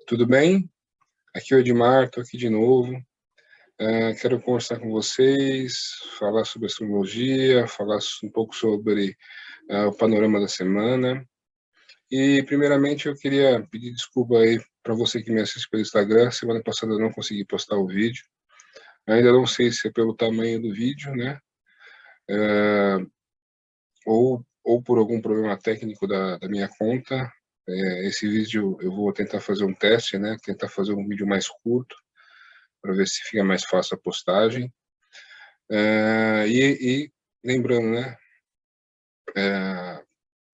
Tudo bem? Aqui é o Edmar, estou aqui de novo. Quero conversar com vocês, falar sobre astrologia, falar um pouco sobre o panorama da semana. E, primeiramente, eu queria pedir desculpa aí para você que me assiste pelo Instagram. Semana passada eu não consegui postar o vídeo. Ainda não sei se é pelo tamanho do vídeo, né? Ou por algum problema técnico da minha conta. Esse vídeo eu vou tentar fazer um teste, né? Tentar fazer um vídeo mais curto, para ver se fica mais fácil a postagem. E lembrando, né,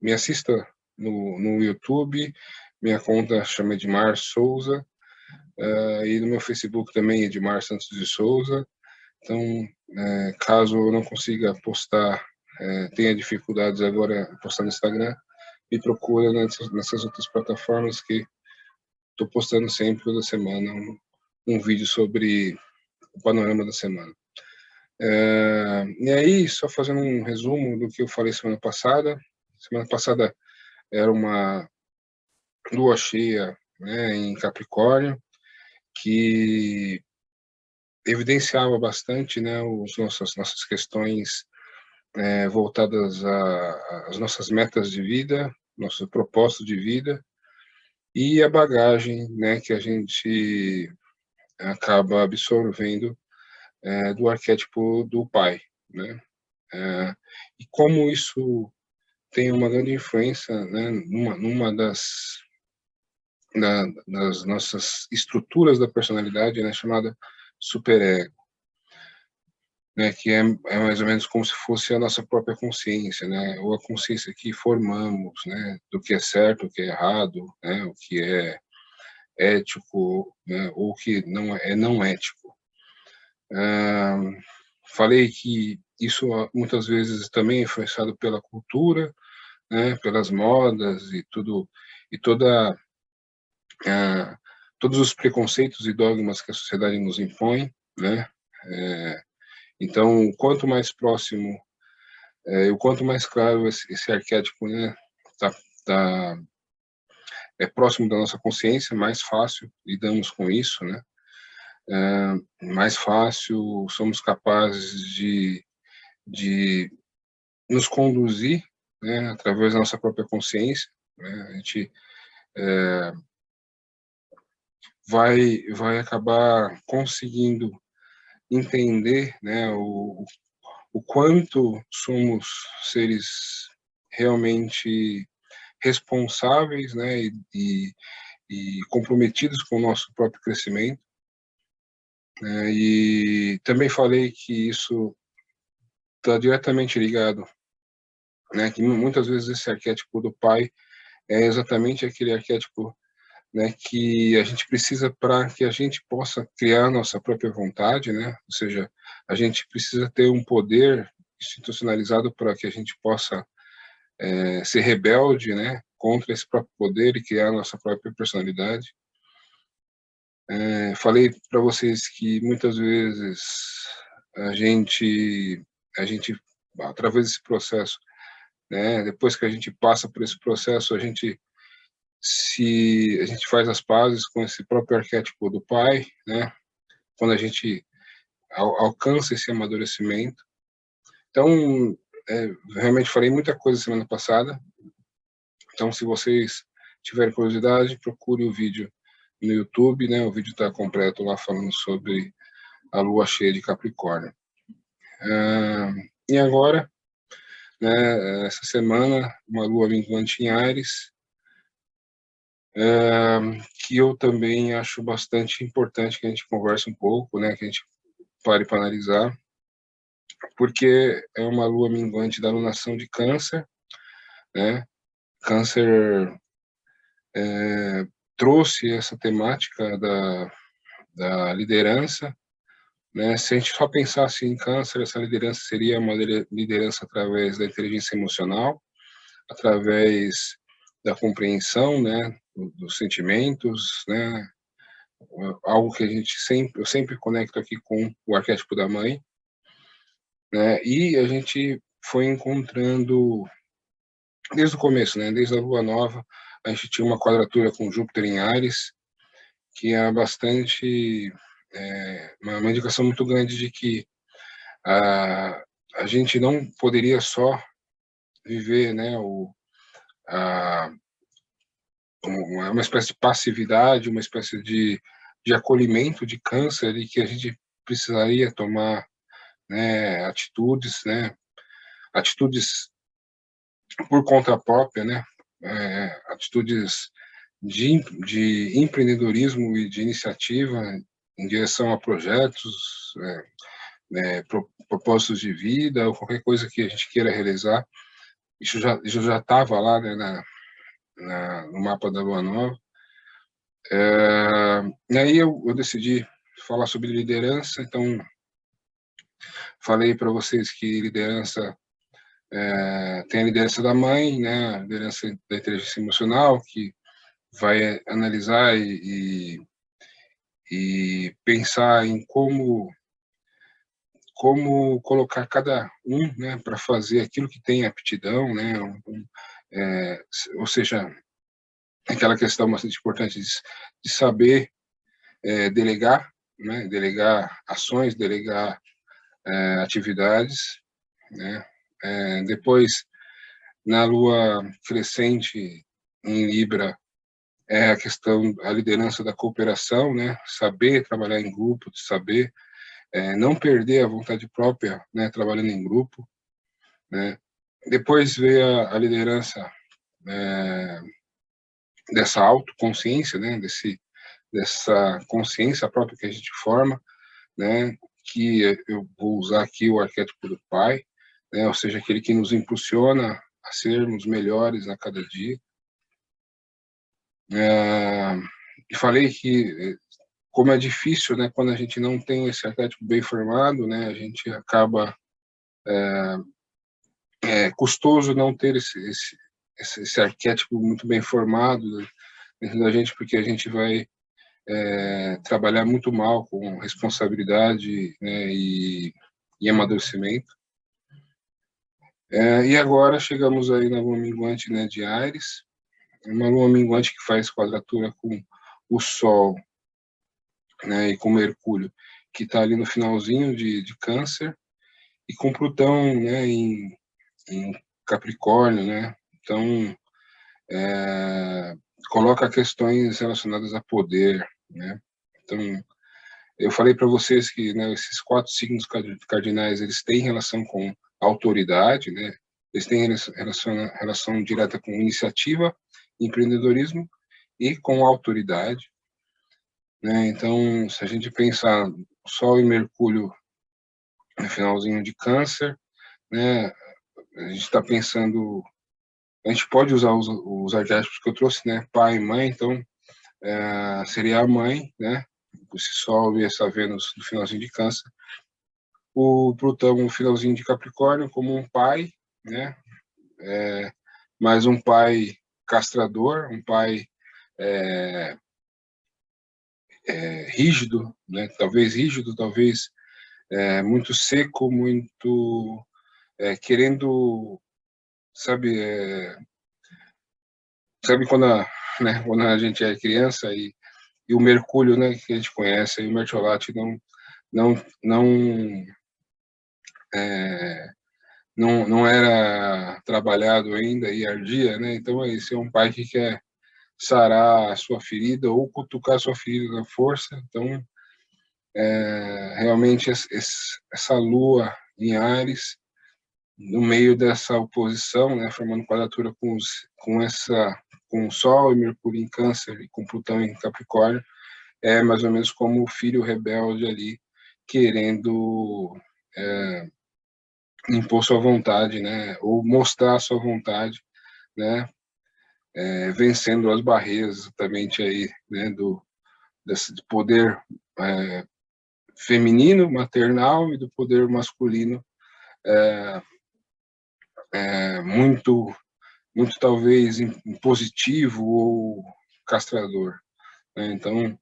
me assista no YouTube, minha conta chama Edmar Souza, e no meu Facebook também Edmar Santos de Souza. Então, caso eu não consiga postar, tenha dificuldades agora postar no Instagram, me procura nessas outras plataformas que estou postando sempre, toda semana, um vídeo sobre o panorama da semana. E aí, só fazendo um resumo do que eu falei semana passada. Semana passada era uma lua cheia, né, em Capricórnio, que evidenciava bastante, né, nossas questões voltadas às nossas metas de vida, nosso propósito de vida e a bagagem, né, que a gente acaba absorvendo do arquétipo do pai, né? E como isso tem uma grande influência, né, numa das nossas estruturas da personalidade, né, chamada superego, né, que é mais ou menos como se fosse a nossa própria consciência, né, ou a consciência que formamos, né, do que é certo, o que é errado, né, o que é ético, né, ou o que não é não ético. Falei que isso muitas vezes também é influenciado pela cultura, né, pelas modas e tudo, e ah, todos os preconceitos e dogmas que a sociedade nos impõe, né? Então, quanto mais próximo, o quanto mais claro esse arquétipo, né, tá, tá, é próximo da nossa consciência, mais fácil lidamos com isso, né? Mais fácil somos capazes de nos conduzir, né, através da nossa própria consciência, né? A gente vai acabar conseguindo entender, né, o quanto somos seres realmente responsáveis, né, e comprometidos com o nosso próprio crescimento. E também falei que isso está diretamente ligado, né, que muitas vezes esse arquétipo do pai é exatamente aquele arquétipo, né, que a gente precisa para que a gente possa criar nossa própria vontade, né? Ou seja, a gente precisa ter um poder institucionalizado para que a gente possa ser rebelde, né, contra esse próprio poder e criar nossa própria personalidade. Falei para vocês que muitas vezes a gente, a gente, através desse processo, né, depois que a gente passa por esse processo, se a gente faz as pazes com esse próprio arquétipo do pai, né, quando a gente alcança esse amadurecimento. Então, realmente falei muita coisa semana passada. Então, se vocês tiverem curiosidade, procure o vídeo no YouTube, né? O vídeo está completo lá falando sobre a lua cheia de Capricórnio. E agora, né, essa semana, uma lua minguante em Áries, que eu também acho bastante importante que a gente converse um pouco, né? Que a gente pare para analisar, porque é uma lua minguante da alunação de Câncer, né? Câncer trouxe essa temática da liderança, né? Se a gente só pensasse em Câncer, essa liderança seria uma liderança através da inteligência emocional, através da compreensão, né, dos sentimentos, né? Algo que eu sempre conecto aqui com o arquétipo da mãe, né? E a gente foi encontrando desde o começo, né? Desde a lua nova, a gente tinha uma quadratura com Júpiter em Áries, que há bastante, uma indicação muito grande de que a gente não poderia só viver, né, uma espécie de passividade, uma espécie de acolhimento de câncer, e que a gente precisaria tomar, né, atitudes por conta própria, né, atitudes de empreendedorismo e de iniciativa em direção a projetos, propósitos de vida, ou qualquer coisa que a gente queira realizar. Isso já estava lá, né, no mapa da Lua Nova. E aí eu decidi falar sobre liderança. Então, falei para vocês que liderança tem a liderança da mãe, né, a liderança da inteligência emocional, que vai analisar e pensar em como colocar cada um, né, para fazer aquilo que tem aptidão, né, ou seja, aquela questão bastante importante de saber delegar, né, delegar ações, delegar atividades, né. Depois, na lua crescente em Libra, é a questão, a liderança da cooperação, né, saber trabalhar em grupo, saber não perder a vontade própria, né, trabalhando em grupo, né. Depois veio a liderança dessa autoconsciência, né, dessa consciência própria que a gente forma, né, que eu vou usar aqui o arquétipo do pai, né, ou seja, aquele que nos impulsiona a sermos melhores a cada dia. E falei que, como é difícil, né, quando a gente não tem esse arquétipo bem formado, né, a gente acaba, custoso não ter esse arquétipo muito bem formado dentro da gente, porque a gente vai trabalhar muito mal com responsabilidade, né, e amadurecimento. E agora chegamos aí na lua minguante, né, de Áries, uma lua minguante que faz quadratura com o Sol, né, e com Mercúrio, que está ali no finalzinho de Câncer, e com Plutão, né, em Capricórnio, né, então coloca questões relacionadas a poder, né, então eu falei para vocês que, né, esses 4 signos cardinais, eles têm relação com autoridade, né, eles têm relação direta com iniciativa, empreendedorismo e com autoridade, né, então se a gente pensar Sol e Mercúrio no finalzinho de Câncer, né, a gente está pensando, a gente pode usar os arquétipos que eu trouxe, né, pai e mãe, então seria a mãe, né, esse Sol e essa Vênus no finalzinho de Câncer, o Plutão no finalzinho de Capricórnio como um pai, né, mas um pai castrador, um pai rígido, né, talvez muito seco, muito querendo, sabe, sabe quando a gente é criança e o Mercúrio, né, que a gente conhece, aí o Mertiolate não não não era trabalhado ainda e ardia, né? Então esse é um pai que quer sarar a sua ferida ou cutucar a sua ferida na força. Então realmente essa lua em Áries, no meio dessa oposição, né, formando quadratura com o Sol e Mercúrio em Câncer e com Plutão em Capricórnio, é mais ou menos como o filho rebelde ali querendo impor sua vontade, né, ou mostrar sua vontade, né, vencendo as barreiras exatamente aí, né, desse poder feminino, maternal, e do poder masculino muito talvez impositivo ou castrador, né? Então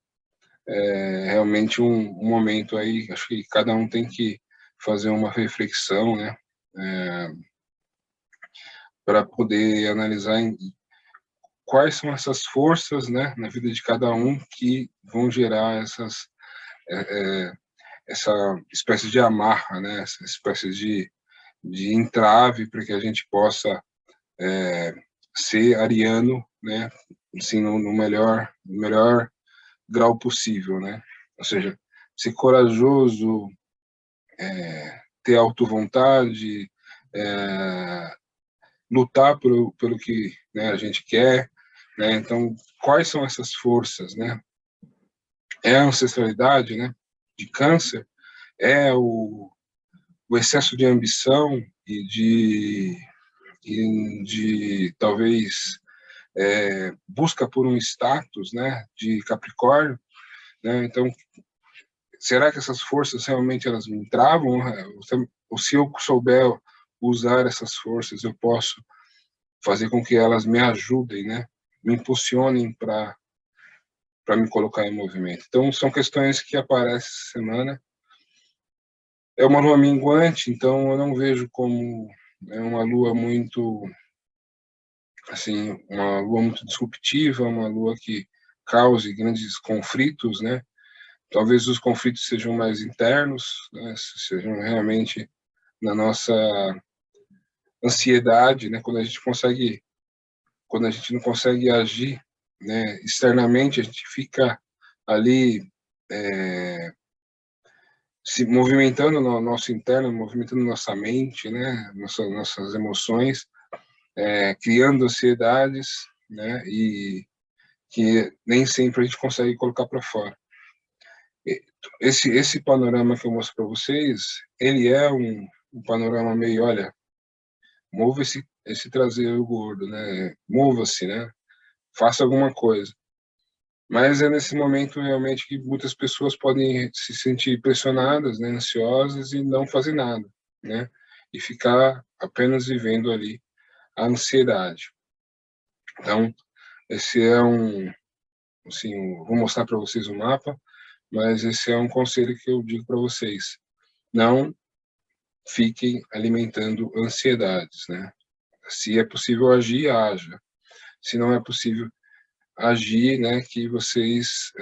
realmente um momento aí, acho que cada um tem que fazer uma reflexão, né, para poder analisar quais são essas forças, né, na vida de cada um que vão gerar essa espécie de amarra, né, essa espécie de entrave para que a gente possa ser ariano, né, assim, no melhor grau possível, né? Ou seja, ser corajoso, ter autovontade, lutar pelo que, né, a gente quer, né? Então, quais são essas forças, né? É a ancestralidade, né? De câncer, é o excesso de ambição e de talvez busca por um status, né? De Capricórnio, né? Então, será que essas forças realmente elas me travam? Ou se eu souber usar essas forças, eu posso fazer com que elas me ajudem, né? Me impulsionem para me colocar em movimento. Então, são questões que aparecem essa semana. É uma lua minguante, então eu não vejo como uma lua muito, assim, uma lua muito disruptiva, uma lua que cause grandes conflitos, né? Talvez os conflitos sejam mais internos, né? Sejam realmente na nossa ansiedade, né? Quando a gente não consegue agir, né? Externamente, a gente fica ali se movimentando no nosso interno, movimentando nossa mente, né? Nossas emoções, criando ansiedades, né? E que nem sempre a gente consegue colocar para fora. Esse panorama que eu mostro para vocês, ele é um panorama meio, olha, mova esse traseiro gordo, né? Mova-se, né? Faça alguma coisa. Mas é nesse momento realmente que muitas pessoas podem se sentir pressionadas, né, ansiosas e não fazer nada, né? E ficar apenas vivendo ali a ansiedade. Então, esse é assim, vou mostrar para vocês o mapa, mas esse é um conselho que eu digo para vocês. Não fiquem alimentando ansiedades, né? Se é possível agir, haja. Se não é possível agir, né, que vocês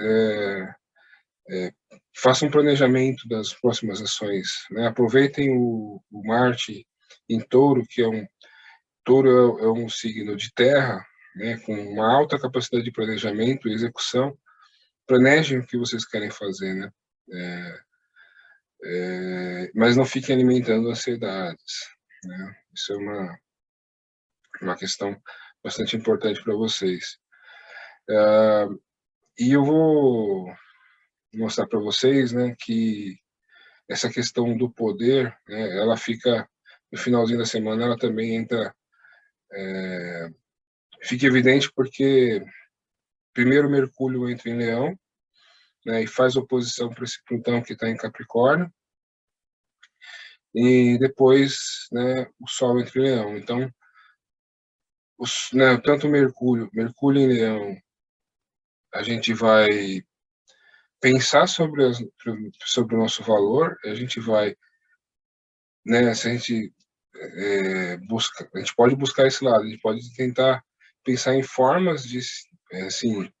façam um planejamento das próximas ações, né? Aproveitem o Marte em Touro, que Touro é um signo de terra, né, com uma alta capacidade de planejamento e execução. Planejem o que vocês querem fazer, né? Mas não fiquem alimentando ansiedades, né? Isso é uma questão bastante importante para vocês. E eu vou mostrar para vocês, né, que essa questão do poder, né, ela fica no finalzinho da semana, ela também fica evidente porque primeiro Mercúrio entra em Leão, né, e faz oposição para esse Plutão que está em Capricórnio, e depois, né, o Sol entra em Leão. Então, né, tanto Mercúrio em Leão, a gente vai pensar sobre o nosso valor, a gente vai, né, se a gente a gente pode buscar esse lado, a gente pode tentar pensar em formas de, assim,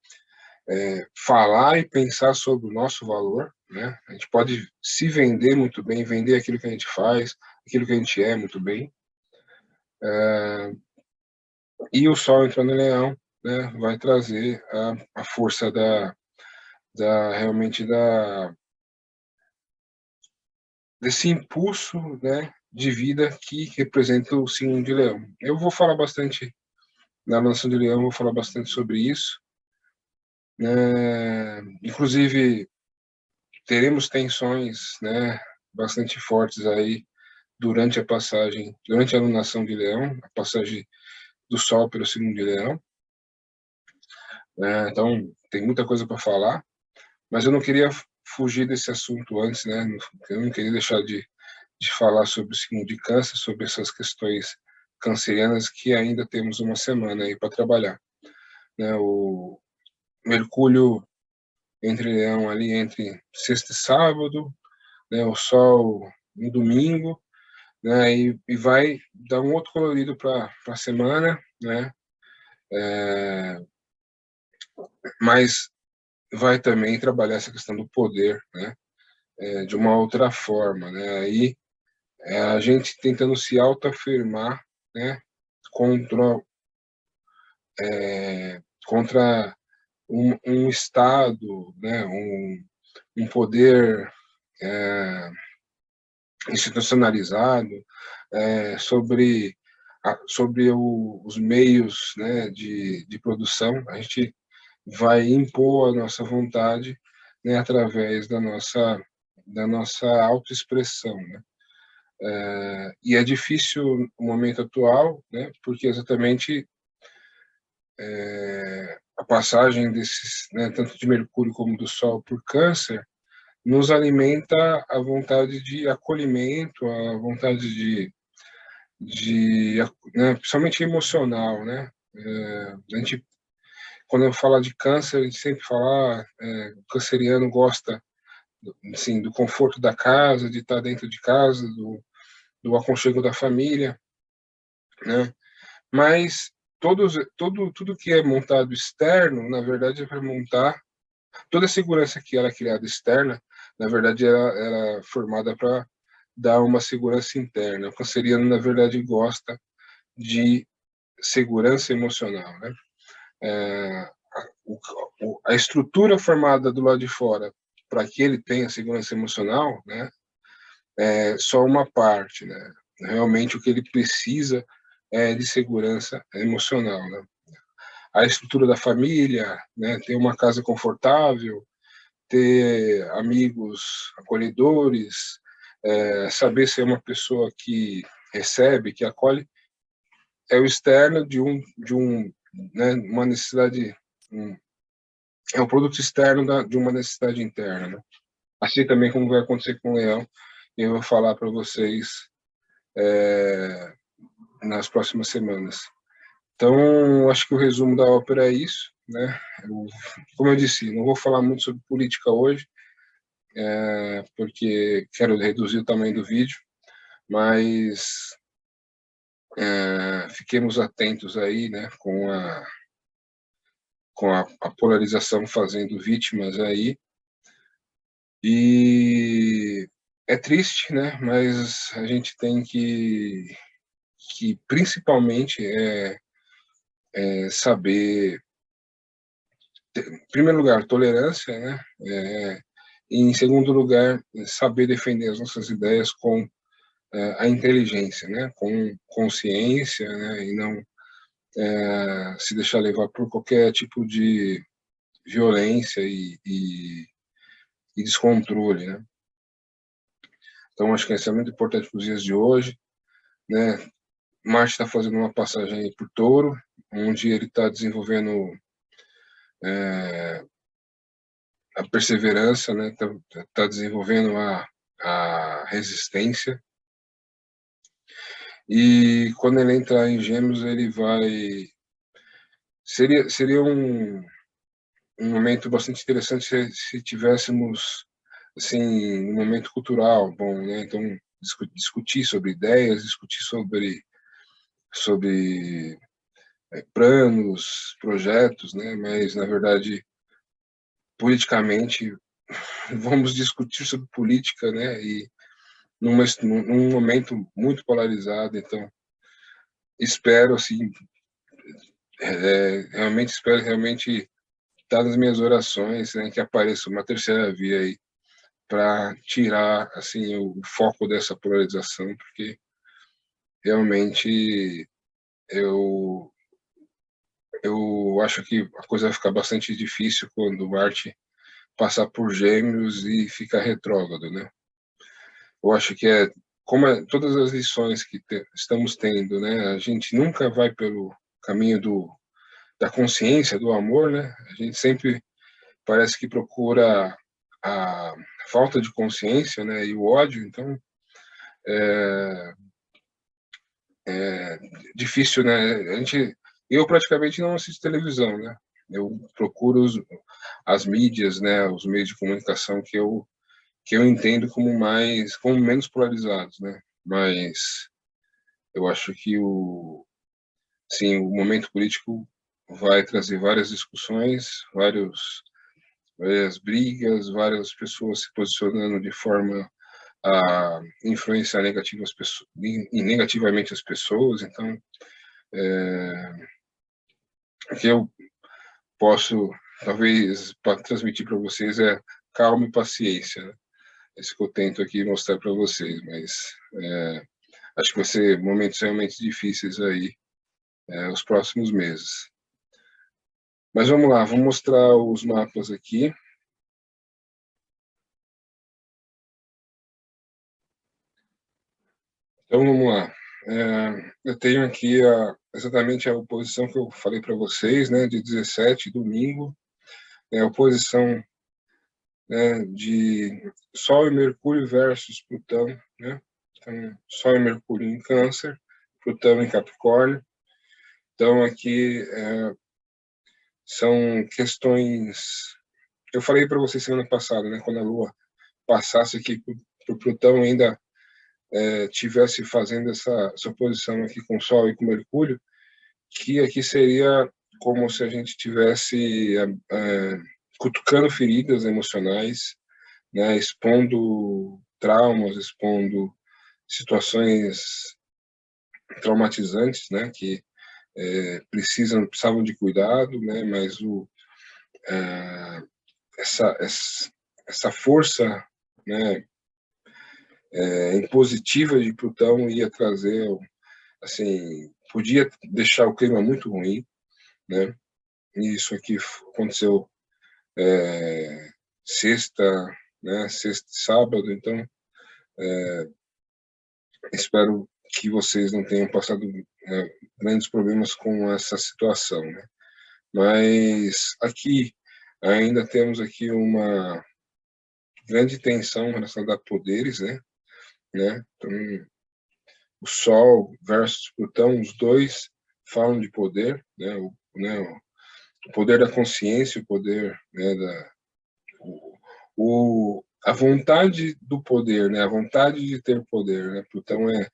falar e pensar sobre o nosso valor, né? A gente pode se vender muito bem, vender aquilo que a gente faz, aquilo que a gente é muito bem. E o Sol entrando em Leão, né, vai trazer a força realmente desse impulso, né, de vida que representa o signo de Leão. Eu vou falar bastante na Lança de Leão, vou falar bastante sobre isso. Inclusive, teremos tensões, né, bastante fortes aí durante a alunação de Leão, a passagem do Sol pelo signo de Leão. Então, tem muita coisa para falar, mas eu não queria fugir desse assunto antes, né? Eu não queria deixar de falar sobre o signo de Câncer, sobre essas questões cancerianas que ainda temos uma semana aí para trabalhar, né? O Mercúrio entre Leão ali entre sexta e sábado, né? O Sol no domingo, né? E vai dar um outro colorido para a semana, né? mas vai também trabalhar essa questão do poder, né, de uma outra forma, né, aí a gente tentando se autoafirmar, né, contra, contra um Estado, né, um poder institucionalizado, sobre os meios, né, de produção. A gente vai impor a nossa vontade, né, através da nossa autoexpressão, né? E é difícil o momento atual, né, porque exatamente a passagem desses, né, tanto de Mercúrio como do Sol por Câncer, nos alimenta a vontade de acolhimento, a vontade de né, principalmente emocional, né? A gente, quando eu falo de câncer, a gente sempre fala, o canceriano gosta, assim, do conforto da casa, de estar dentro de casa, do aconchego da família, né? Mas tudo que é montado externo, na verdade, é para montar toda a segurança que era criada externa, na verdade, era formada para dar uma segurança interna. O canceriano, na verdade, gosta de segurança emocional, né? A estrutura formada do lado de fora para que ele tenha segurança emocional, né, é só uma parte, né? Realmente o que ele precisa é de segurança emocional, né? A estrutura da família, né, ter uma casa confortável, ter amigos acolhedores, saber ser uma pessoa que recebe, que acolhe, é o externo né, uma necessidade, é um produto externo de uma necessidade interna, né? Assim também como vai acontecer com o Leão, e eu vou falar para vocês nas próximas semanas. Então, acho que o resumo da ópera é isso, né? Como eu disse, não vou falar muito sobre política hoje, porque quero reduzir o tamanho do vídeo, mas fiquemos atentos aí, né, com a polarização fazendo vítimas aí. E é triste, né, mas a gente tem que principalmente saber, em primeiro lugar, tolerância, né, e em segundo lugar, saber defender as nossas ideias com a inteligência, né, com consciência, né, e não se deixar levar por qualquer tipo de violência e descontrole, né. Então, acho que isso é muito importante para os dias de hoje, né. Marte está fazendo uma passagem aí por Touro, onde ele está desenvolvendo a perseverança, né, tá desenvolvendo a resistência, e quando ele entrar em Gêmeos, ele vai... Seria um momento bastante interessante se tivéssemos, assim, um momento cultural bom, né? Então, discutir sobre ideias, discutir sobre planos, projetos, né? Mas, na verdade, politicamente, vamos discutir sobre política, né? E num momento muito polarizado, então espero, assim, realmente espero realmente estar nas minhas orações, né, que apareça uma terceira via aí para tirar, assim, o foco dessa polarização, porque realmente eu eu acho que a coisa vai ficar bastante difícil quando Marte passar por Gêmeos e ficar retrógrado, né? Eu acho que como todas as lições que estamos tendo, né? A gente nunca vai pelo caminho da consciência, do amor, né? A gente sempre parece que procura a falta de consciência, né? E o ódio. Então, é difícil, né? Eu praticamente não assisto televisão, né? Eu procuro as mídias, né? Os meios de comunicação que eu entendo como menos polarizados, né? Mas eu acho que sim, o momento político vai trazer várias discussões, várias brigas, várias pessoas se posicionando de forma a influenciar negativamente as pessoas. Então, o que eu posso, talvez, transmitir para vocês é calma e paciência, né? Isso que eu tento aqui mostrar para vocês, mas acho que vai ser momentos realmente difíceis aí, os próximos meses. Mas vamos lá, vou mostrar os mapas aqui. Então vamos lá. Eu tenho aqui exatamente a oposição que eu falei para vocês, né, de 17, domingo. A oposição, né, de Sol e Mercúrio versus Plutão, né? Então, Sol e Mercúrio em Câncer, Plutão em Capricórnio. Então aqui são questões. Eu falei para vocês semana passada, né, quando a Lua passasse aqui por Plutão, ainda tivesse fazendo essa oposição aqui com o Sol e com Mercúrio, que aqui seria como se a gente tivesse cutucando feridas emocionais, né, expondo traumas, expondo situações traumatizantes, né, que precisavam de cuidado, né, mas essa força, né, impositiva de Plutão ia trazer, assim, podia deixar o clima muito ruim, né? E isso aqui aconteceu sexta, né? Sexta, sábado, então espero que vocês não tenham passado grandes problemas com essa situação, né? Mas aqui ainda temos aqui uma grande tensão relacionada a poderes, né? Então, o Sol versus Plutão, os dois falam de poder, né? O poder da consciência, o poder, né, a vontade do poder, né? A vontade de ter poder, né? Plutão é,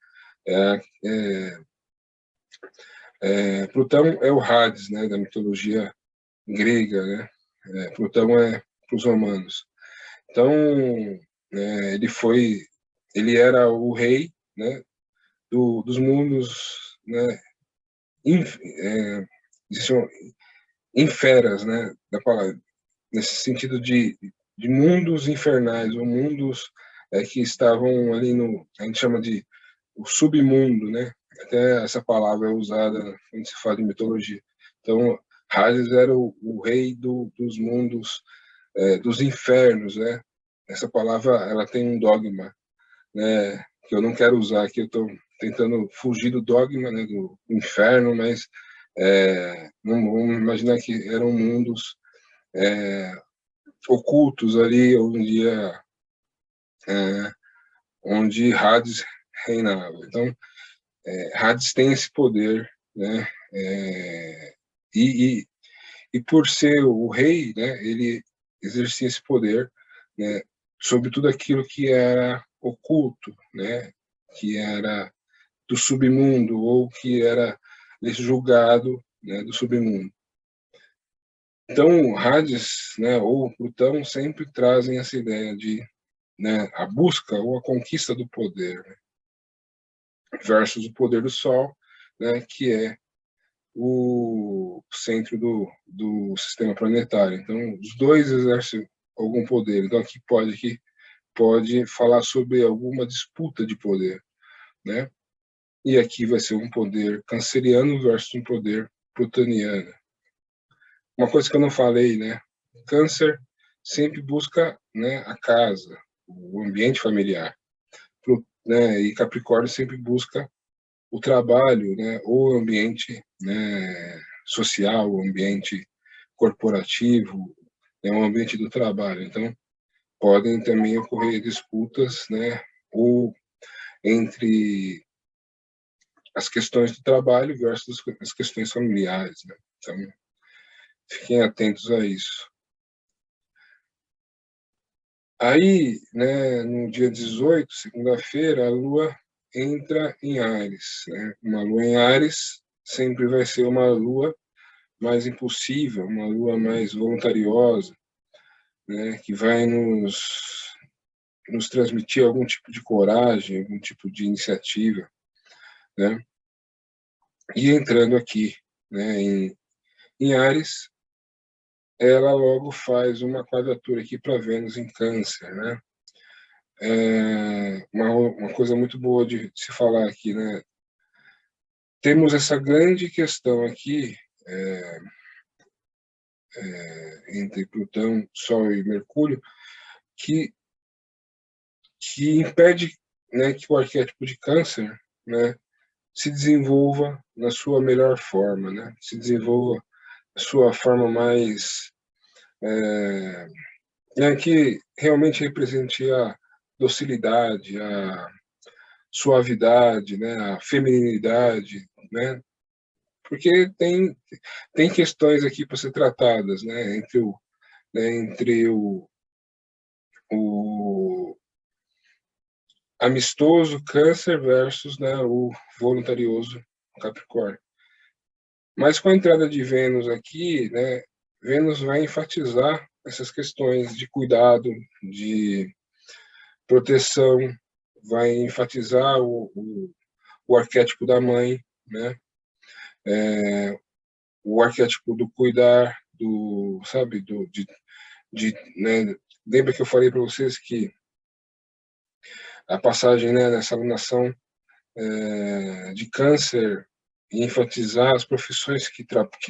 Plutão é o Hades, né? Da mitologia grega, né? Plutão é para os romanos. Então, ele era o rei, né? Dos mundos, né? Inferas, né? Da palavra, nesse sentido de mundos infernais, ou mundos que estavam ali a gente chama de o submundo, né? Até essa palavra é usada quando se fala de mitologia. Então, Hades era o rei dos mundos, dos infernos, né? Essa palavra, ela tem um dogma, né? Que eu não quero usar aqui, eu estou tentando fugir do dogma, né? Do inferno, mas vamos imaginar que eram mundos ocultos ali, onde Hades reinava. Então, Hades tem esse poder, né? E, e por ser o rei, né? Ele exercia esse poder, né? Sobre tudo aquilo que era oculto, né? Que era do submundo ou que era julgado, né? Do submundo. Então, Hades, né? Ou Plutão sempre trazem essa ideia de, né, a busca ou a conquista do poder, né, versus o poder do Sol, né, que é o centro do sistema planetário. Então, os dois exercem algum poder. Então, aqui pode falar sobre alguma disputa de poder, né? E aqui vai ser um poder canceriano versus um poder plutoniano. Uma coisa que eu não falei, né? Câncer sempre busca, né, a casa, o ambiente familiar, né? E Capricórnio sempre busca o trabalho, né? O ambiente, né, social, o ambiente corporativo, é um ambiente do trabalho. Então, podem também ocorrer disputas, né? Ou entre as questões do trabalho versus as questões familiares, né? Então, fiquem atentos a isso. Aí, né, no dia 18, segunda-feira, a Lua entra em Áries, né? Uma Lua em Áries sempre vai ser uma Lua mais impulsiva, uma lua mais voluntariosa, né, que vai nos transmitir algum tipo de coragem, algum tipo de iniciativa, né? E entrando aqui, né, em Áries, ela logo faz uma quadratura aqui para Vênus em Câncer, né? Uma coisa muito boa de se falar aqui, né? Temos essa grande questão aqui entre Plutão, Sol e Mercúrio, que impede, né, que o arquétipo de Câncer, né, se desenvolva na sua melhor forma, né? Se desenvolva a sua forma mais né, que realmente represente a docilidade, a suavidade, né, a feminilidade, né? Porque tem questões aqui para ser tratadas, né, entre o amistoso Câncer versus, né, o voluntarioso Capricórnio. Mas com a entrada de Vênus aqui, né, Vênus vai enfatizar essas questões de cuidado, de proteção, vai enfatizar o arquétipo da mãe, né, o arquétipo do cuidar, do, sabe, né, lembra que eu falei para vocês que a passagem, né, nessa alunação de Câncer e enfatizar as profissões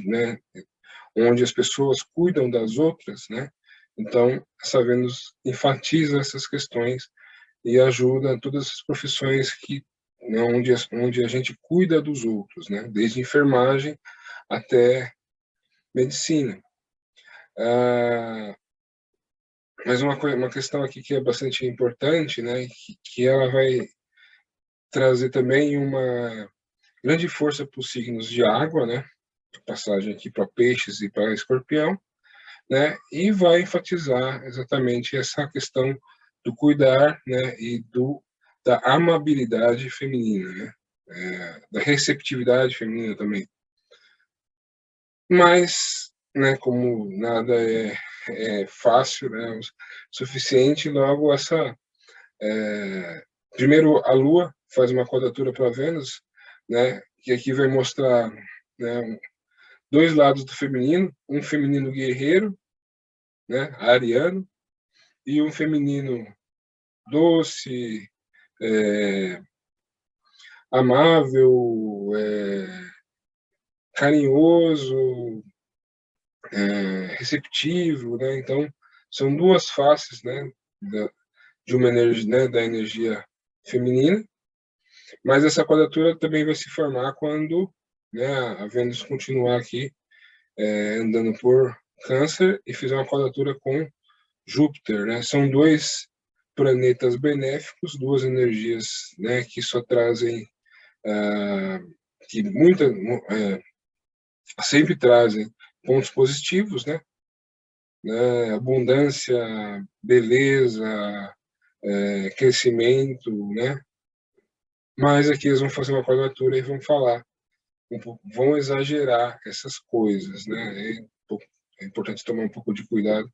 né, onde as pessoas cuidam das outras, né? Então, essa Vênus enfatiza essas questões e ajuda todas as profissões né, onde a gente cuida dos outros, né? Desde enfermagem até medicina. Mas uma questão aqui que é bastante importante, né? Que ela vai trazer também uma grande força para os signos de água, né? Passagem aqui para peixes e para escorpião, né? E vai enfatizar exatamente essa questão do cuidar, né? E da amabilidade feminina, né? Da receptividade feminina também. Mas, né? Como nada é fácil, né? O suficiente, logo primeiro a Lua faz uma quadratura para Vênus, né? Que aqui vai mostrar, né, dois lados do feminino, um feminino guerreiro, né, ariano, e um feminino doce, amável, carinhoso, receptivo, né? Então, são duas faces, né, de uma energia, né, da energia feminina, mas essa quadratura também vai se formar quando, né, a Vênus continuar aqui andando por Câncer e fizer uma quadratura com Júpiter, né? São dois planetas benéficos, duas energias, né, que só trazem que sempre trazem pontos positivos, né? Abundância, beleza, crescimento, né? Mas aqui eles vão fazer uma quadratura e vão falar, vão exagerar essas coisas, né? É importante tomar um pouco de cuidado,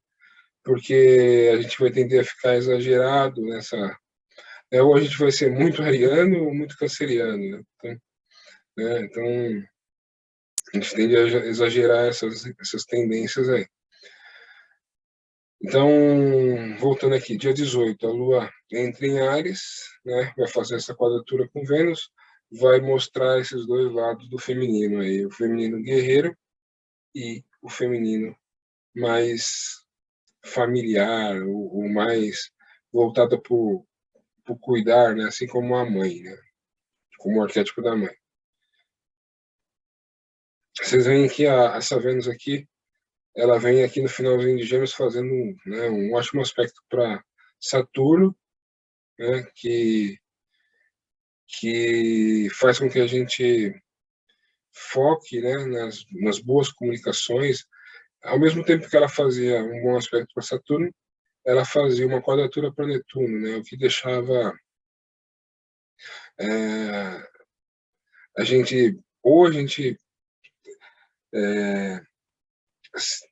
porque a gente vai tender a ficar exagerado nessa. Ou a gente vai ser muito ariano ou muito canceriano, né? Então, a gente tende a exagerar essas tendências aí. Então, voltando aqui, dia 18, a Lua entra em Áries, né? Vai fazer essa quadratura com Vênus, vai mostrar esses dois lados do feminino aí, o feminino guerreiro e o feminino mais familiar, o mais voltado para o cuidar, né? Assim como a mãe, né? Como o arquétipo da mãe. Vocês veem que essa Vênus aqui, ela vem aqui no finalzinho de Gêmeos fazendo, né, um ótimo aspecto para Saturno, né, que faz com que a gente foque, né, nas boas comunicações. Ao mesmo tempo que ela fazia um bom aspecto para Saturno, ela fazia uma quadratura para Netuno, né, o que deixava a gente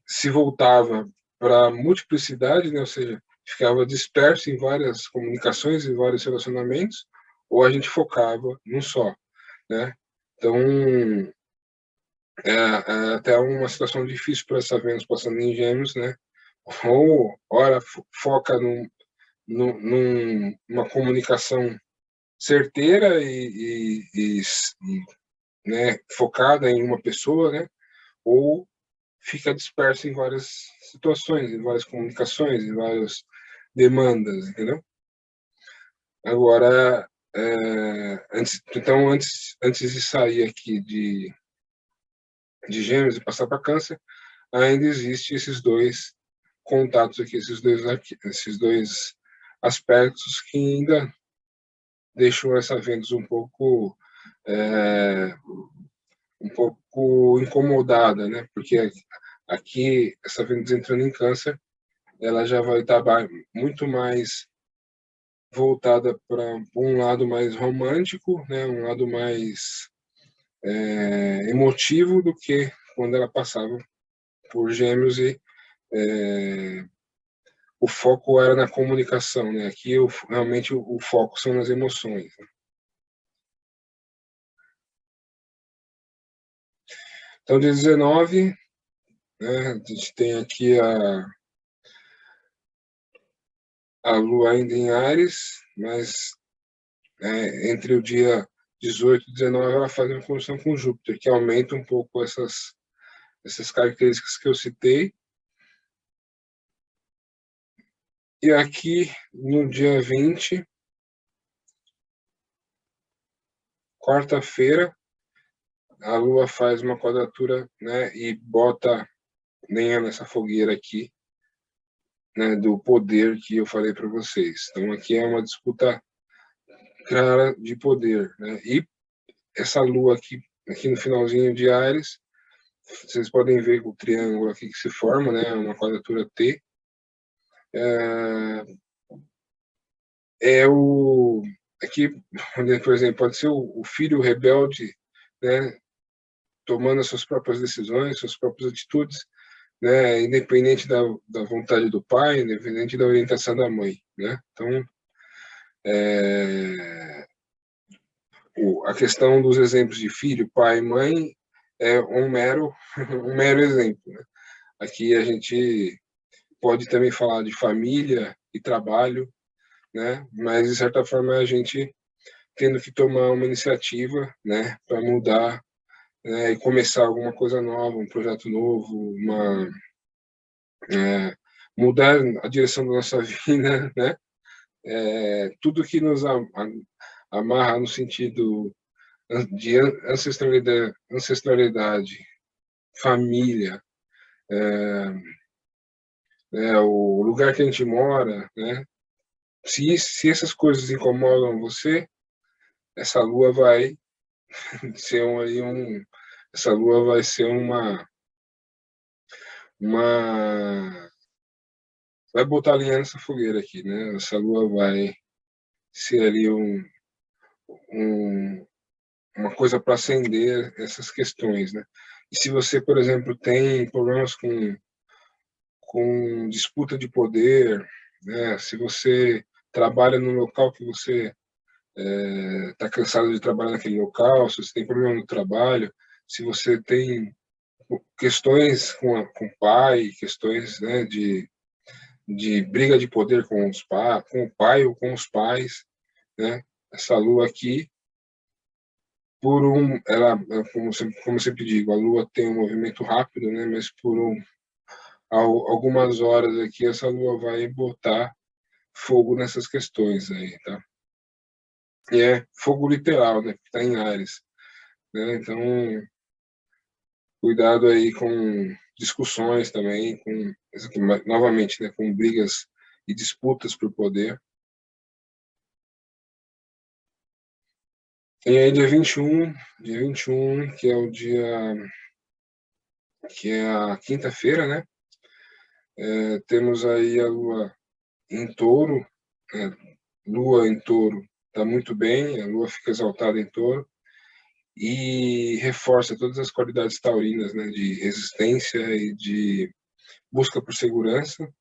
se voltava para a multiplicidade, né? Ou seja, ficava disperso em várias comunicações e vários relacionamentos, ou a gente focava num só, né? Então, é até uma situação difícil para essa Vênus passando em Gêmeos, né? Ou, ora, foca numa comunicação certeira né, focada em uma pessoa, né? Ou fica disperso em várias situações, em várias comunicações, em várias demandas, entendeu? Agora, antes de sair aqui de Gêmeos e passar para Câncer, ainda existe esses dois contatos aqui, esses dois aspectos que ainda deixam essa Vênus um pouco incomodada, né? Porque aqui essa Vênus entrando em Câncer, ela já vai estar muito mais voltada para um lado mais romântico, né? Um lado mais emotivo do que quando ela passava por Gêmeos e o foco era na comunicação, né? Aqui realmente o foco são nas emoções. Né? Então, dia 19, né, a gente tem aqui a Lua ainda em Áries, mas entre o dia 18 e 19 ela faz uma conjunção com Júpiter, que aumenta um pouco essas características que eu citei. E aqui, no dia 20, quarta-feira, a Lua faz uma quadratura, né, e bota lenha nessa fogueira aqui, né, do poder que eu falei para vocês. Então, aqui é uma disputa clara de poder, né? E essa Lua aqui no finalzinho de Áries, vocês podem ver o triângulo aqui que se forma, né, uma quadratura T. Aqui, por exemplo, pode ser o filho rebelde, né, tomando as suas próprias decisões, suas próprias atitudes, né, independente da vontade do pai, independente da orientação da mãe, né? Então, a questão dos exemplos de filho, pai e mãe é um mero exemplo, né? Aqui a gente pode também falar de família e trabalho, né? Mas de certa forma a gente tendo que tomar uma iniciativa, né, para mudar, né, e começar alguma coisa nova, um projeto novo, mudar a direção da nossa vida, né? Tudo que nos amarra no sentido de ancestralidade, família, o lugar que a gente mora, né? Se essas coisas incomodam você, essa lua vai ser essa lua vai ser uma vai botar linha nessa fogueira aqui, né? Essa lua vai ser ali um, uma coisa para acender essas questões, né? E se você, por exemplo, tem problemas com disputa de poder, né? Se você trabalha num local que você está cansado de trabalhar naquele local, se você tem problema no trabalho, se você tem questões com o pai, questões, né, de briga de poder com o pai ou com os pais, né? Essa lua aqui, como sempre digo, a lua tem um movimento rápido, né? Mas algumas horas aqui, essa lua vai botar fogo nessas questões aí, tá? E é fogo literal, né? Que tá em Áries, né? Então, cuidado aí com discussões também, novamente, né? Com brigas e disputas por poder. E aí, dia 21, que é a quinta-feira, né? Temos aí a Lua em Touro, né? Lua em Touro está muito bem, a Lua fica exaltada em Touro, e reforça todas as qualidades taurinas, né, de resistência e de busca por segurança.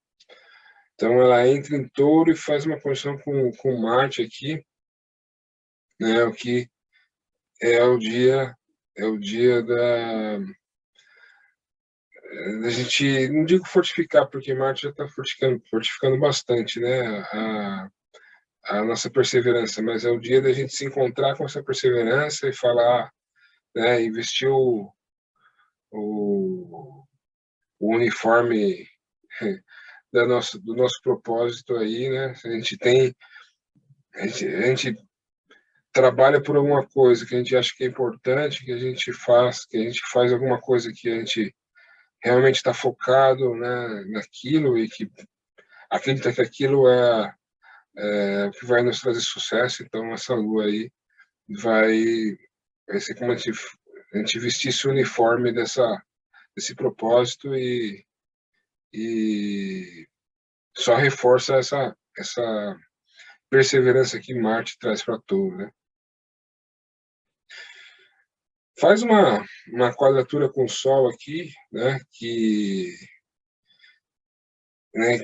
Então, ela entra em Touro e faz uma conjunção com Marte aqui, né, o que é o dia da gente, não digo fortificar, porque Marte já está fortificando bastante, né, a nossa perseverança, mas é o dia da gente se encontrar com essa perseverança e falar, né, investir o, o uniforme do nosso propósito aí, né? A gente tem, a gente trabalha por alguma coisa que a gente acha que é importante, que a gente faz alguma coisa que a gente realmente está focado, né, naquilo e que acredita que aquilo é o que vai nos trazer sucesso. Então, essa lua aí vai, vai ser como a gente vestisse o uniforme desse propósito e só reforça essa perseverança que Marte traz para Touro, né? Faz uma quadratura com o Sol aqui, né?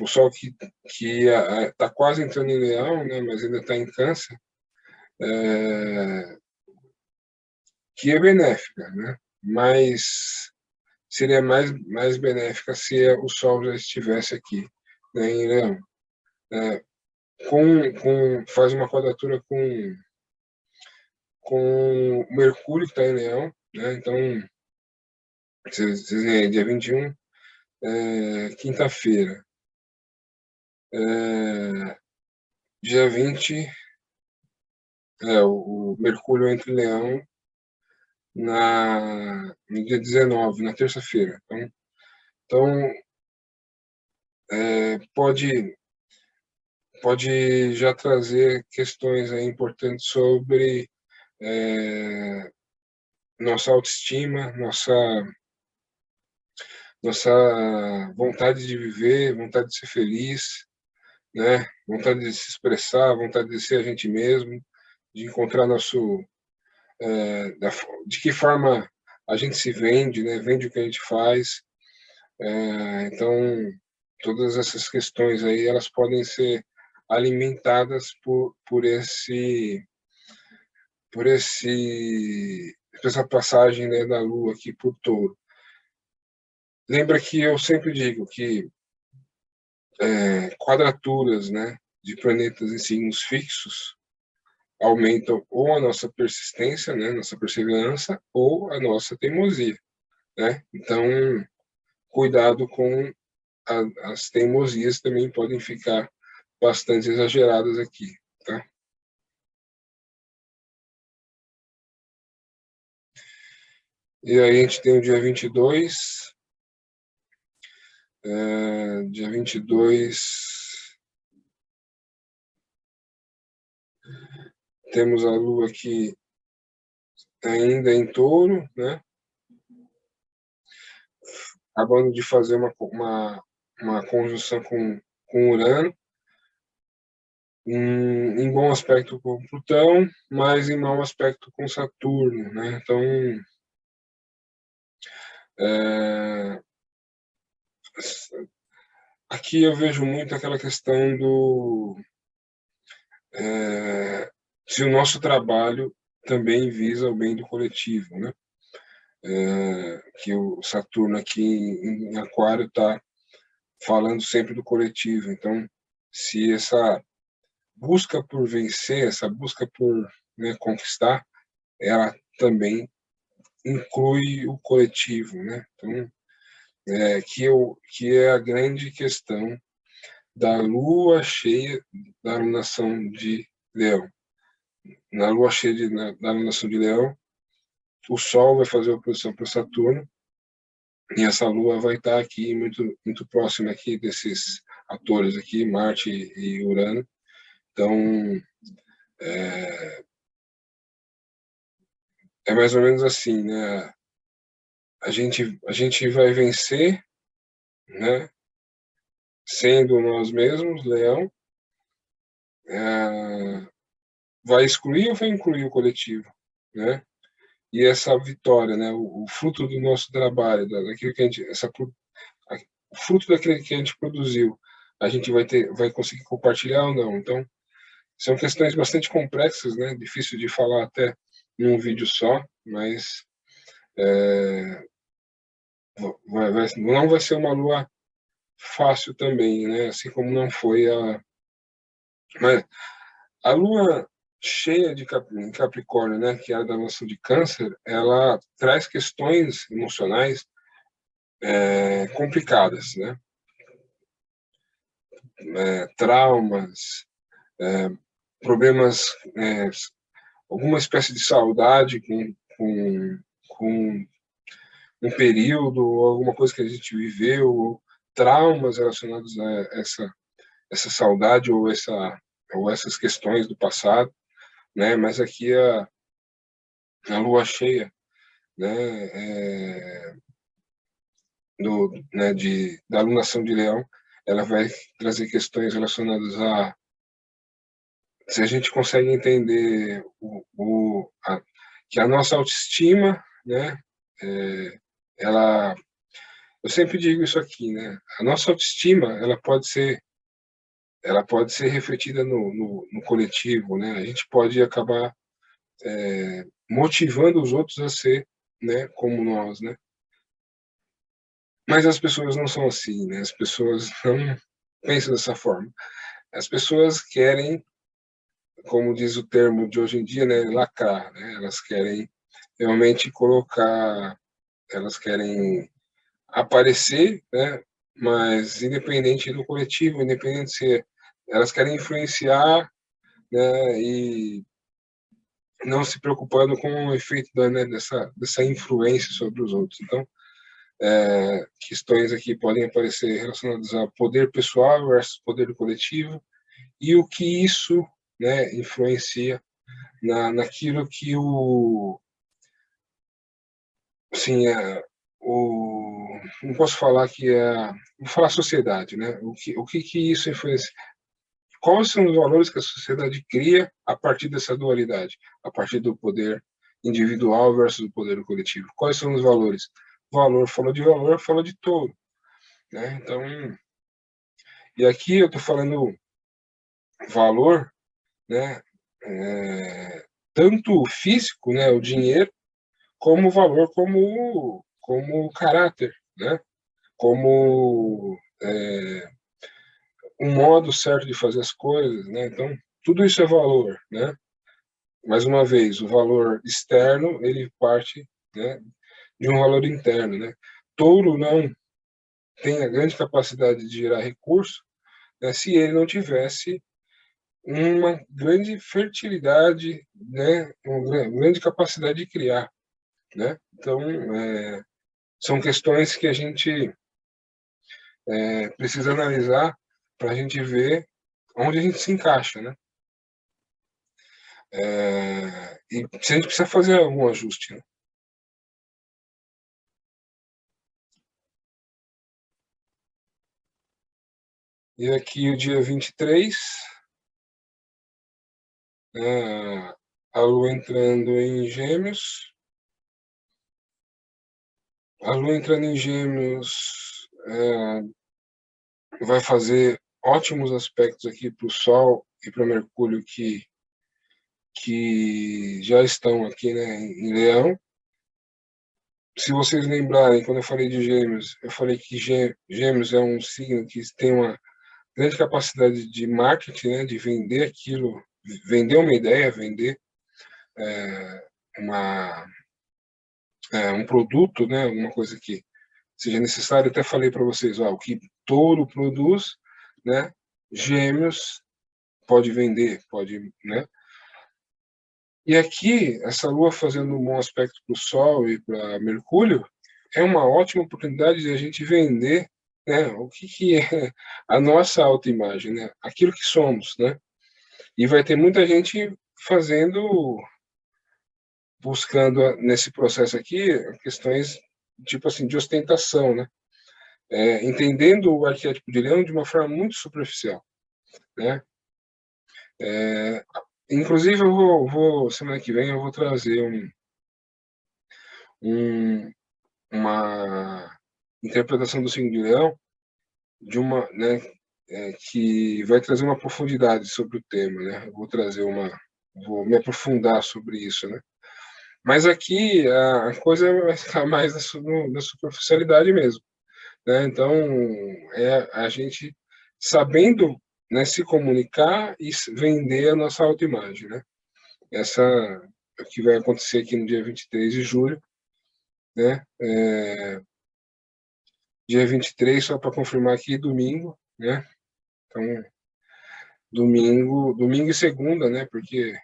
O Sol que está quase entrando em Leão, né? Mas ainda está em Câncer, que é benéfica, né? Mas seria mais benéfica se o Sol já estivesse aqui, né, em Leão. É, faz uma quadratura com Mercúrio, que está em Leão, né? Então, vocês veem, dia 21, quinta-feira. Dia 20, o Mercúrio entra em Leão no dia 19, na terça-feira. Então pode já trazer questões aí importantes sobre nossa autoestima, nossa vontade de viver, vontade de ser feliz, né? Vontade de se expressar, vontade de ser a gente mesmo, de encontrar de que forma a gente se vende, né? Vende o que a gente faz. Então, todas essas questões aí, elas podem ser alimentadas por essa passagem, né, da Lua aqui por Touro. Lembra que eu sempre digo que quadraturas, né, de planetas em signos fixos aumentam ou a nossa persistência, né, nossa perseverança, ou a nossa teimosia, né? Então, cuidado com as teimosias, também podem ficar bastante exageradas aqui, tá? E aí a gente tem o dia 22, dia 22 temos a Lua aqui ainda em Touro, né? Acabando de fazer uma conjunção com Urano, em bom aspecto com Plutão, mas em mau aspecto com Saturno, né? Então, é, aqui eu vejo muito aquela questão se o nosso trabalho também visa o bem do coletivo, né? Que o Saturno aqui em Aquário está falando sempre do coletivo. Então, se essa busca por vencer, essa busca por, né, conquistar, ela também inclui o coletivo, né? Então, que é a grande questão da lua cheia da alunação de Leão. Na lua cheia da alunação de Leão, o Sol vai fazer oposição para Saturno, e essa lua vai estar aqui muito próxima aqui desses atores aqui, Marte e Urano. Então, é mais ou menos assim, né? A gente vai vencer, né? Sendo nós mesmos, Leão, vai excluir ou vai incluir o coletivo, né? e essa vitória, né, o fruto do nosso trabalho, daquilo que a gente, o fruto daquilo que a gente produziu, a gente vai conseguir compartilhar ou não. Então, são questões bastante complexas, né, difícil de falar até num vídeo só, mas não vai ser uma lua fácil também, né, assim como não foi mas a lua cheia em Capricórnio, né, que é a da noção de Câncer, ela traz questões emocionais complicadas, né? Traumas, problemas, alguma espécie de saudade com um período, alguma coisa que a gente viveu, ou traumas relacionados a essa saudade ou essas questões do passado, né? Mas aqui a lua cheia, né? Da alunação de Leão, ela vai trazer questões relacionadas a se a gente consegue entender que a nossa autoestima, né, ela, eu sempre digo isso aqui, né, a nossa autoestima, ela pode ser refletida no coletivo, né, a gente pode acabar motivando os outros a ser, né, como nós, né, mas as pessoas não são assim, né, as pessoas não pensam dessa forma, as pessoas querem, como diz o termo de hoje em dia, né, lacrar, né? Elas querem realmente colocar, elas querem aparecer, né? Mas independente do coletivo, independente se elas querem influenciar, né? E não se preocupando com o efeito né, dessa influência sobre os outros. Então, questões aqui podem aparecer relacionadas a poder pessoal versus poder coletivo e o que isso, né, influencia naquilo que assim, não posso falar que vou falar sociedade, né? O que isso influencia? Quais são os valores que a sociedade cria a partir dessa dualidade, a partir do poder individual versus o poder coletivo? Quais são os valores? Valor, fala de todo, né? Então, e aqui eu estou falando valor, né? Tanto físico, né? O dinheiro, como valor, como caráter, né? Como um modo certo de fazer as coisas, né? Então, tudo isso é valor, né? Mais uma vez, o valor externo, ele parte, né, de um valor interno, né? Touro não tem a grande capacidade de gerar recurso, né, se ele não tivesse uma grande fertilidade, né, uma grande capacidade de criar, né? Então, são questões que a gente precisa analisar para a gente ver onde a gente se encaixa, né? E se a gente precisa fazer algum ajuste, né? E aqui o dia 23, né, a Lua entrando em Gêmeos. A Lua entrando em Gêmeos vai fazer ótimos aspectos aqui para o Sol e para Mercúrio que já estão aqui, né, em Leão. Se vocês lembrarem, quando eu falei de Gêmeos, eu falei que Gêmeos é um signo que tem uma grande capacidade de marketing, né, de vender aquilo, vender uma ideia, vender uma, um produto, né, alguma coisa que seja necessário. Até falei para vocês, ó, o que Touro produz, né, Gêmeos pode vender, pode, né? E aqui, essa Lua fazendo um bom aspecto para o Sol e para Mercúrio, é uma ótima oportunidade de a gente vender, né, o que é a nossa autoimagem, né, aquilo que somos, né? E vai ter muita gente fazendo, buscando nesse processo aqui questões tipo assim de ostentação, né? Entendendo o arquétipo de Leão de uma forma muito superficial, né? Inclusive semana que vem eu vou trazer uma interpretação do signo de Leão de uma, né, que vai trazer uma profundidade sobre o tema, né? Eu vou me aprofundar sobre isso, né? Mas aqui a coisa vai ficar mais na superficialidade mesmo, né? Então, é a gente sabendo, né, se comunicar e vender a nossa autoimagem, né? Essa é o que vai acontecer aqui no dia 23 de julho, né? Dia 23, só para confirmar aqui, domingo, né? Então, domingo e segunda, né? Porque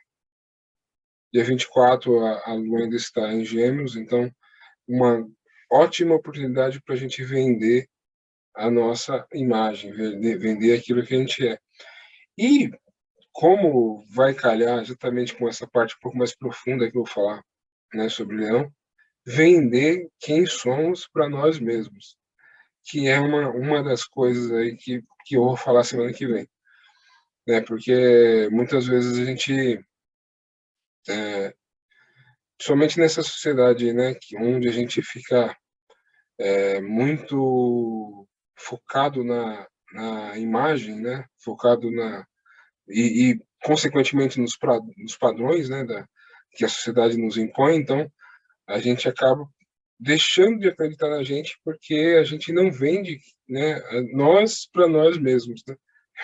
dia 24 a Lua ainda está em Gêmeos, então uma ótima oportunidade para a gente vender a nossa imagem, vender aquilo que a gente é. E como vai calhar exatamente com essa parte um pouco mais profunda que eu vou falar, né, sobre Leão, vender quem somos para nós mesmos, que é uma das coisas aí que eu vou falar semana que vem, né, porque muitas vezes a gente, somente nessa sociedade, né, onde a gente fica muito focado na imagem, né, focado e consequentemente nos padrões, né, que a sociedade nos impõe, então a gente acaba deixando de acreditar na gente porque a gente não vende, né, nós para nós mesmos, né?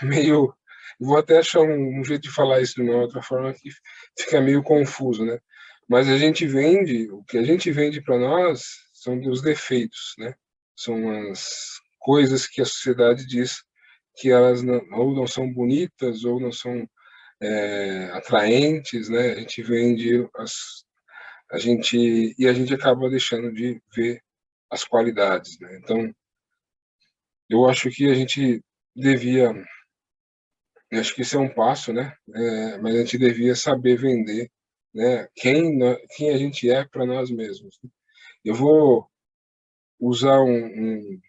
Meio, vou até achar um jeito de falar isso de uma outra forma que fica meio confuso, né? Mas a gente vende, o que a gente vende para nós são os defeitos, né? São as coisas que a sociedade diz que elas não, ou não são bonitas ou não são atraentes, né? A gente vende a gente acaba deixando de ver as qualidades, né? Então, eu acho que a gente devia, eu acho que isso é um passo, né? Mas a gente devia saber vender, né? Quem a gente é para nós mesmos. Eu vou usar um,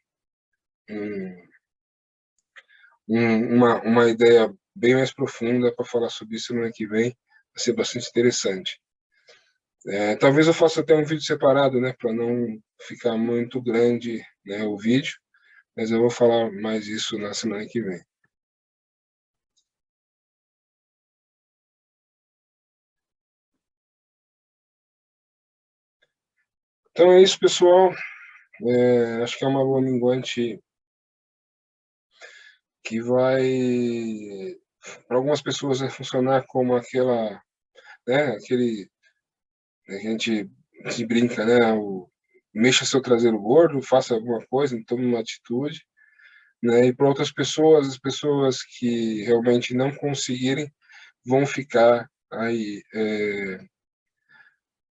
uma ideia bem mais profunda para falar sobre isso semana que vem, vai ser bastante interessante. Talvez eu faça até um vídeo separado, né, para não ficar muito grande, né, o vídeo, mas eu vou falar mais isso na semana que vem. Então é isso, pessoal. Acho que é uma lua minguante que vai, para algumas pessoas, vai funcionar como aquele, a gente se brinca, né, mexa seu traseiro gordo, faça alguma coisa, tome uma atitude, né, e para outras pessoas, as pessoas que realmente não conseguirem, vão ficar aí,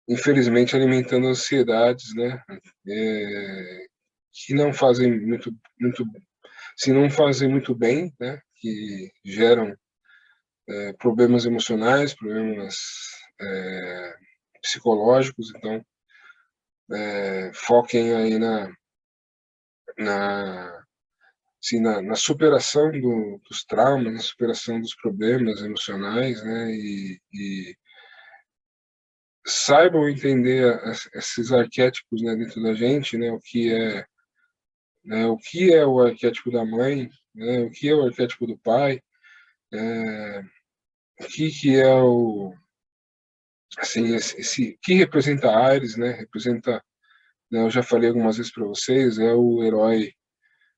infelizmente, alimentando ansiedades, né, que não fazem muito, se não fazem muito bem, né, que geram problemas emocionais, problemas psicológicos. Então, foquem aí na, assim, na superação dos traumas, na superação dos problemas emocionais, né, e saibam entender esses arquétipos, né, dentro da gente, né, o que é o arquétipo da mãe, né, o que é o arquétipo do pai, o que é o assim esse que representa Ares, né, representa, né, eu já falei algumas vezes para vocês, é o herói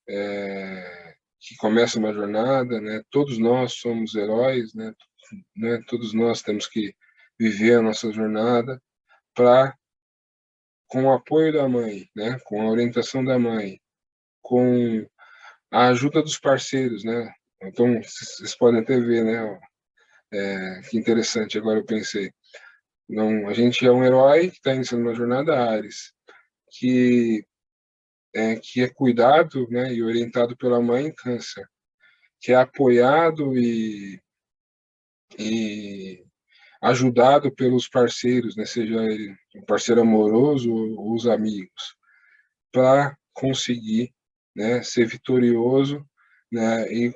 que começa uma jornada, né, todos nós somos heróis, né, todos nós temos que viver a nossa jornada para, com o apoio da mãe, né, com a orientação da mãe, com a ajuda dos parceiros, né? Então, vocês podem até ver, né? Que interessante, agora eu pensei. Não, a gente é um herói que está iniciando uma jornada Ares, que que é cuidado, né, e orientado pela mãe em Câncer, que é apoiado e ajudado pelos parceiros, né, seja ele um parceiro amoroso ou os amigos, para conseguir, né, ser vitorioso, né, e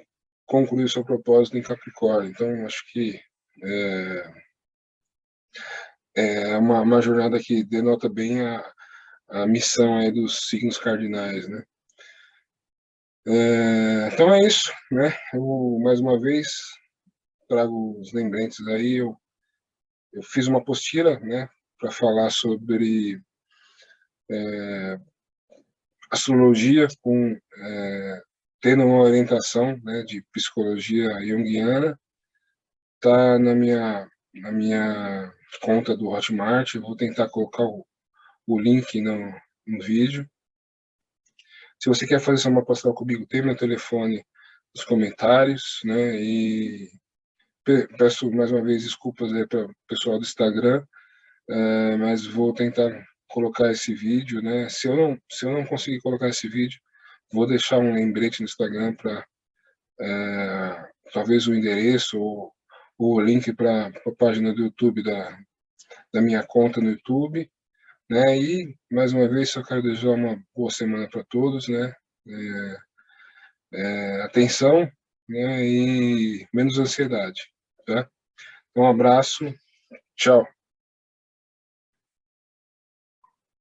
concluir o seu propósito em Capricórnio. Então, acho que é uma jornada que denota bem a missão aí dos signos cardinais, né? Então é isso, né? Eu, mais uma vez, trago os lembretes aí. Eu fiz uma apostila, né, para falar sobre astrologia, tendo uma orientação, né, de psicologia junguiana. Tá na minha conta do Hotmart. Eu vou tentar colocar o link no vídeo. Se você quer fazer uma postal comigo, tem meu telefone nos comentários, né? E peço mais uma vez desculpas aí para o pessoal do Instagram, mas vou tentar colocar esse vídeo, né? Se eu não conseguir colocar esse vídeo, vou deixar um lembrete no Instagram para talvez o endereço ou o link para a página do YouTube da minha conta no YouTube, né? E mais uma vez só quero desejar uma boa semana para todos, né? Atenção, né? E menos ansiedade, tá? Um abraço, tchau.